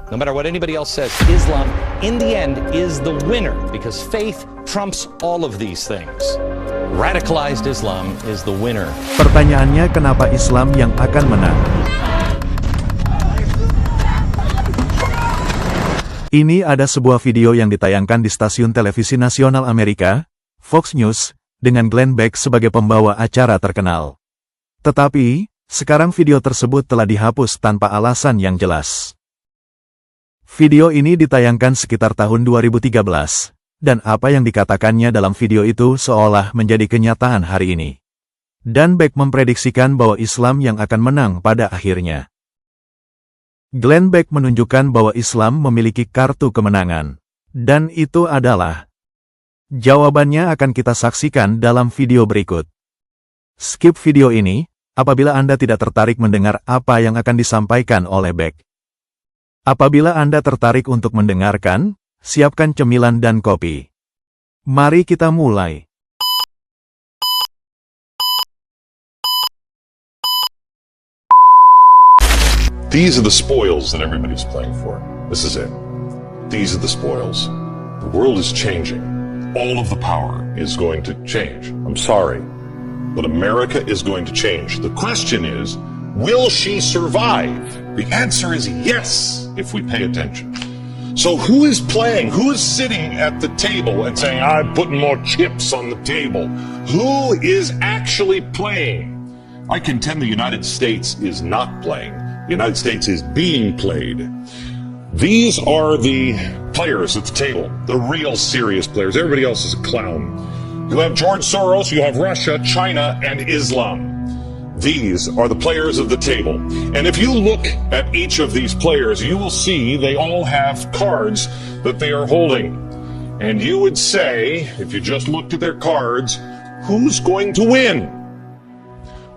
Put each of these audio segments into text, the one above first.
No matter what anybody else says, Islam, in the end, is the winner because faith trumps all of these things. Radicalized Islam is the winner. Pertanyaannya, kenapa Islam yang akan menang? Ini ada sebuah video yang ditayangkan di stasiun televisi nasional Amerika, Fox News, dengan Glenn Beck sebagai pembawa acara terkenal. Tetapi, sekarang video tersebut telah dihapus tanpa alasan yang jelas. Video ini ditayangkan sekitar tahun 2013, dan apa yang dikatakannya dalam video itu seolah menjadi kenyataan hari ini. Dan Beck memprediksikan bahwa Islam yang akan menang pada akhirnya. Glenn Beck menunjukkan bahwa Islam memiliki kartu kemenangan. Dan itu adalah... Jawabannya akan kita saksikan dalam video berikut. Skip video ini, apabila Anda tidak tertarik mendengar apa yang akan disampaikan oleh Beck. Apabila Anda tertarik untuk mendengarkan, siapkan cemilan dan kopi. Mari kita mulai. These are the spoils that everybody's playing for. This is it. These are the spoils. The world is changing. All of the power is going to change. I'm sorry, but America is going to change. The question is, will she survive? The answer is yes, if we pay attention. So who is playing? Who is sitting at the table and saying, I'm putting more chips on the table? Who is actually playing? I contend the United States is not playing. The United States is being played. These are the players at the table, the real serious players. Everybody else is a clown. You have George Soros, you have Russia, China, and Islam. These are the players of the table. And if you look at each of these players, you will see they all have cards that they are holding. And you would say, if you just looked at their cards, who's going to win?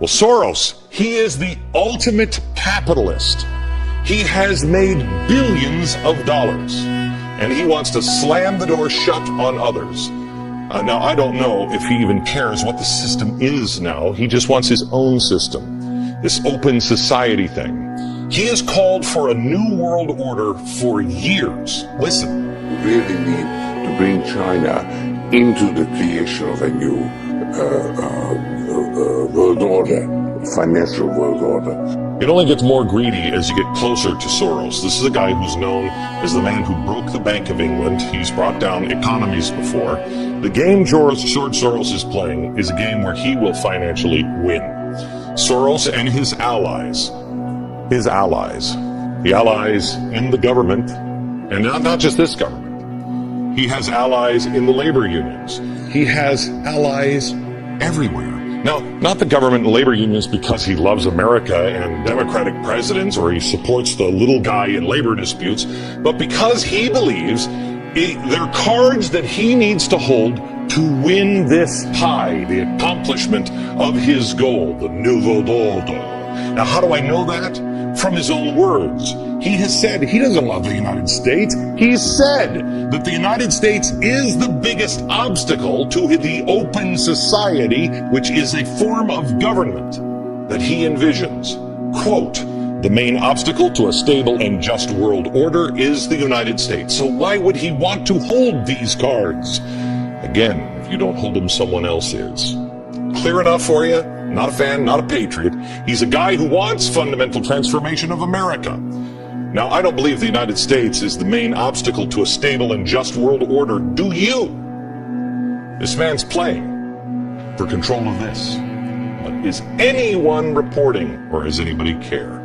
Well, Soros, he is the ultimate capitalist. He has made billions of dollars, and he wants to slam the door shut on others. Now, I don't know if he even cares what the system is now. He just wants his own system, this open society thing. He has called for a new world order for years. Listen. We really need to bring China into the creation of a new world order, financial world order. It only gets more greedy as you get closer to Soros. This is a guy who's known as the man who broke the Bank of England. He's brought down economies before. The game George Soros is playing is a game where he will financially win. Soros and his allies, the allies in the government, and not just this government. He has allies in the labor unions. He has allies everywhere. Now, not the government and labor unions because he loves America and Democratic presidents or he supports the little guy in labor disputes, but because he believes they're cards that he needs to hold to win this pie, the accomplishment of his goal, the nouveau order. Now, how do I know that? From his own words. He has said he doesn't love the United States. He's said that the United States is the biggest obstacle to the open society, which is a form of government that he envisions. Quote, the main obstacle to a stable and just world order is the United States. So why would he want to hold these cards? Again, if you don't hold them, someone else is. Clear enough for you? Not a fan, not a patriot. He's a guy who wants fundamental transformation of America. Now, I don't believe the United States is the main obstacle to a stable and just world order. Do you? This man's playing for control of this. But is anyone reporting, or does anybody care?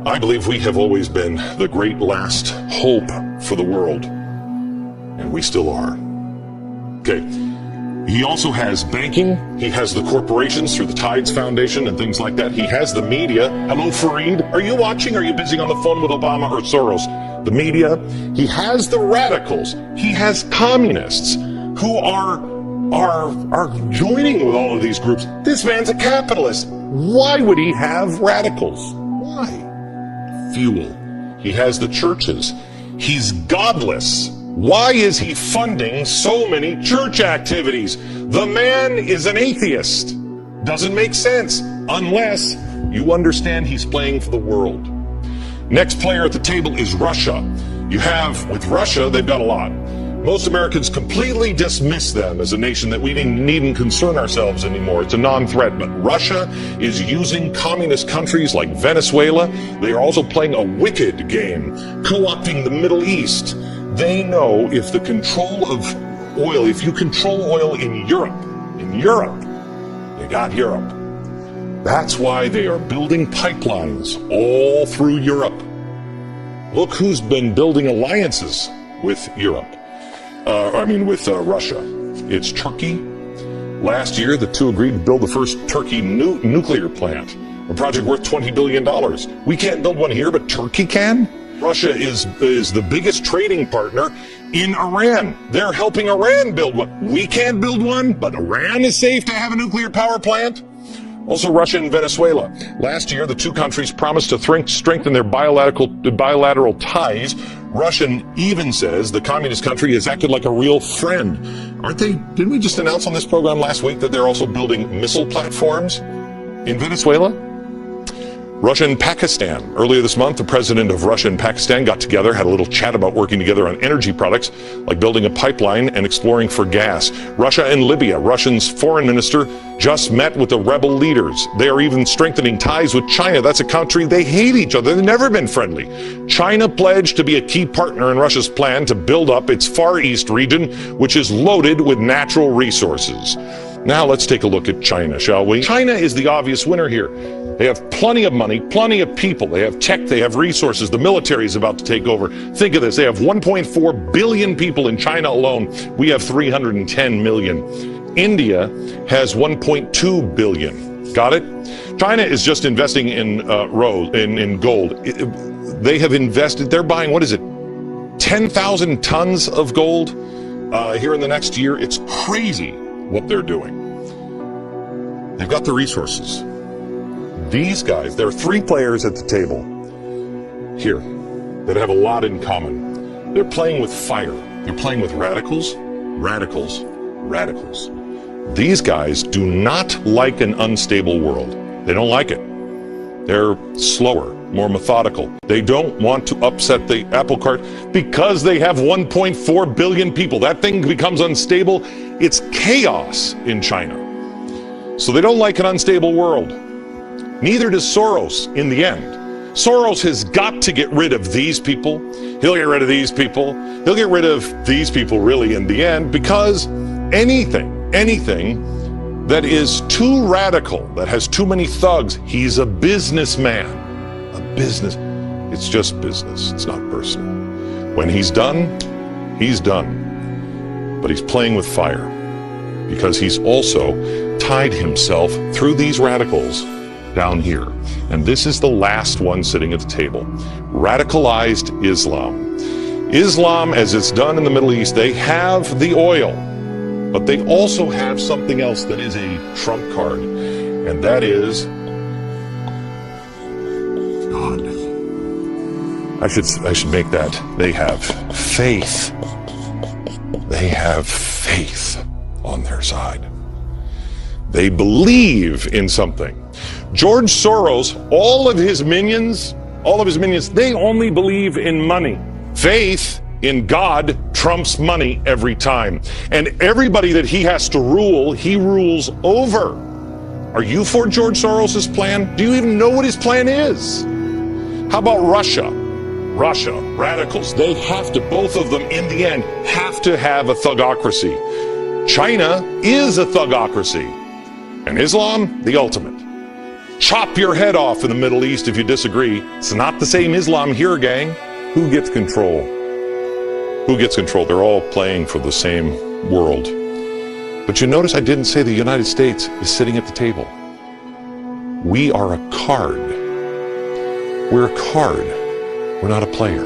I believe we have always been the great last hope for the world. And we still are. Okay. He also has banking, he has the corporations through the Tides Foundation and things like that. He has the media. Hello, Fareed. Are you watching? Are you busy on the phone with Obama or Soros? The media. He has the radicals. He has communists who are joining with all of these groups. This man's a capitalist. Why would he have radicals? Why? Fuel. He has the churches. He's godless. Why is he funding so many church activities? The man is an atheist. Doesn't make sense unless you understand he's playing for the world. Next player at the table is Russia. With Russia, they've got a lot. Most Americans completely dismiss them as a nation that we needn't concern ourselves anymore. It's a non-threat. But Russia is using communist countries like Venezuela. They are also playing a wicked game, co-opting the Middle East. They know if you control oil in Europe, you got Europe. That's why they are building pipelines all through Europe. Look who's been building alliances with Russia. It's Turkey. Last year, the two agreed to build the first Turkey nuclear plant, a project worth $20 billion. We can't build one here, but Turkey can? Russia is the biggest trading partner in Iran. They're helping Iran build one. We can't build one, but Iran is safe to have a nuclear power plant. Also Russia and Venezuela. Last year, the two countries promised to strengthen their bilateral ties. Russia even says the communist country has acted like a real friend. Didn't we just announce on this program last week that they're also building missile platforms in Venezuela? Russia and Pakistan. Earlier this month, the president of Russia and Pakistan got together, had a little chat about working together on energy products, like building a pipeline and exploring for gas. Russia and Libya. Russia's foreign minister just met with the rebel leaders. They are even strengthening ties with China. That's a country they hate each other. They've never been friendly. China pledged to be a key partner in Russia's plan to build up its Far East region, which is loaded with natural resources. Now let's take a look at China, shall we? China is the obvious winner here. They have plenty of money, plenty of people. They have tech, they have resources. The military is about to take over. Think of this. They have 1.4 billion people in China alone. We have 310 million. India has 1.2 billion. Got it? China is just investing in gold. They have invested, they're buying, 10,000 tons of gold here in the next year. It's crazy what they're doing. They've got the resources. These guys, there are three players at the table here that have a lot in common. They're playing with fire. They're playing with radicals. These guys do not like an unstable world. They don't like it. They're slower, more methodical. They don't want to upset the apple cart because they have 1.4 billion people. That thing becomes unstable. It's chaos in China. So they don't like an unstable world. Neither does Soros in the end. Soros has got to get rid of these people. He'll get rid of these people. He'll get rid of these people really in the end, because anything that is too radical, that has too many thugs, he's a businessman. It's just business. It's not personal. When he's done, he's done. But he's playing with fire because he's also tied himself through these radicals down here. And this is the last one sitting at the table. Radicalized Islam. Islam, as it's done in the Middle East, they have the oil, but they also have something else that is a trump card, and that is God. I should make that. They have faith. They have faith on their side. They believe in something. George Soros, all of his minions, they only believe in money. Faith in God trumps money every time. And everybody that he has to rule, he rules over. Are you for George Soros's plan? Do you even know what his plan is? How about Russia? Russia, radicals, they have to, both of them in the end, have to have a thugocracy. China is a thugocracy. And Islam, the ultimate. Chop your head off in the Middle East if you disagree. It's not the same Islam here, gang. Who gets control? Who gets control? They're all playing for the same world. But you notice I didn't say the United States is sitting at the table. We are a card. We're a card. We're not a player.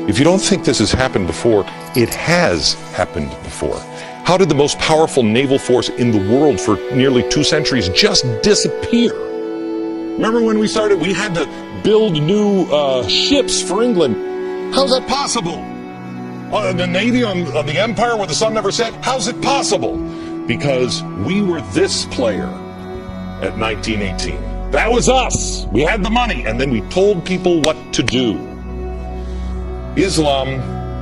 If you don't think this has happened before, it has happened before. How did the most powerful naval force in the world for nearly 2 centuries just disappear? Remember when we started, we had to build new ships for England. How's that possible? The Navy on the Empire where the sun never set? How's it possible? Because we were this player at 1918. That was us. We had the money, and then we told people what to do. Islam,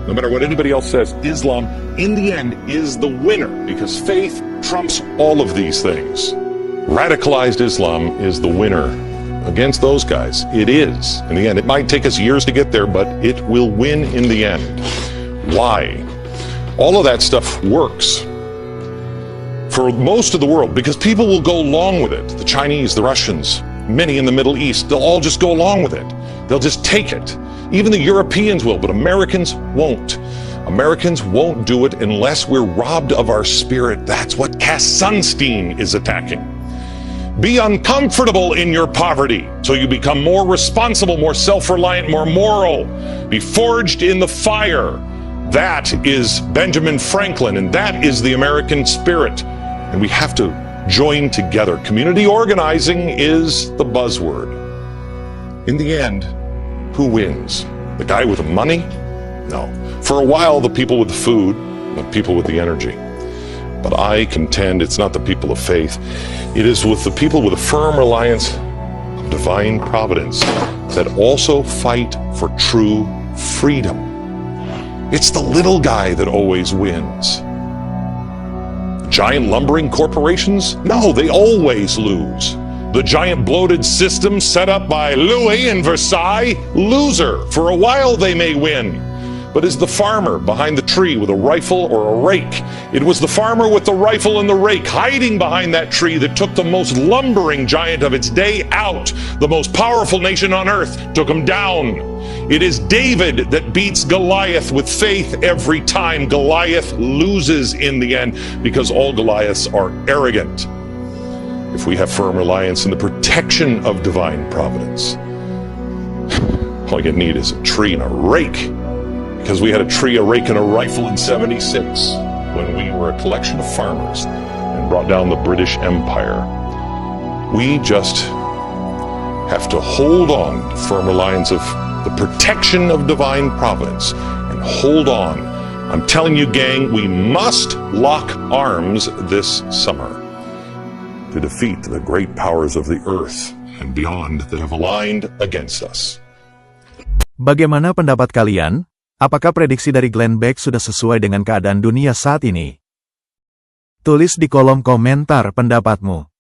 no matter what anybody else says, Islam, in the end, is the winner because faith trumps all of these things. Radicalized Islam is the winner against those guys. It is. In the end, it might take us years to get there, but it will win in the end. Why? All of that stuff works for most of the world because people will go along with it. The Chinese, the Russians, many in the Middle East, they'll all just go along with it. They'll just take it. Even the Europeans will, but Americans won't. Americans won't do it unless we're robbed of our spirit. That's what Cass Sunstein is attacking. Be uncomfortable in your poverty so you become more responsible, more self-reliant, more moral. Be forged in the fire. That is Benjamin Franklin, and that is the American spirit. And we have to join together. Community organizing is the buzzword. In the end, who wins? The guy with the money? No. For a while, the people with the food, the people with the energy. But I contend it's not the people of faith. It is with the people with a firm reliance of divine providence that also fight for true freedom. It's the little guy that always wins. Giant lumbering corporations? No, they always lose. The giant bloated system set up by Louis in Versailles? Loser. For a while they may win. But is the farmer behind the tree with a rifle or a rake? It was the farmer with the rifle and the rake hiding behind that tree that took the most lumbering giant of its day out. The most powerful nation on earth took him down. It is David that beats Goliath with faith every time. Goliath loses in the end because all Goliaths are arrogant. If we have firm reliance in the protection of divine providence, all you need is a tree and a rake. Because we had a tree, a rake, and a rifle in '76 when we were a collection of farmers and brought down the British Empire. We just have to hold on to firm reliance of the protection of divine providence and hold on. I'm telling you, gang, we must lock arms this summer to defeat the great powers of the earth and beyond that have aligned against us. Bagaimana pendapat kalian? Apakah prediksi dari Glenn Beck sudah sesuai dengan keadaan dunia saat ini? Tulis di kolom komentar pendapatmu.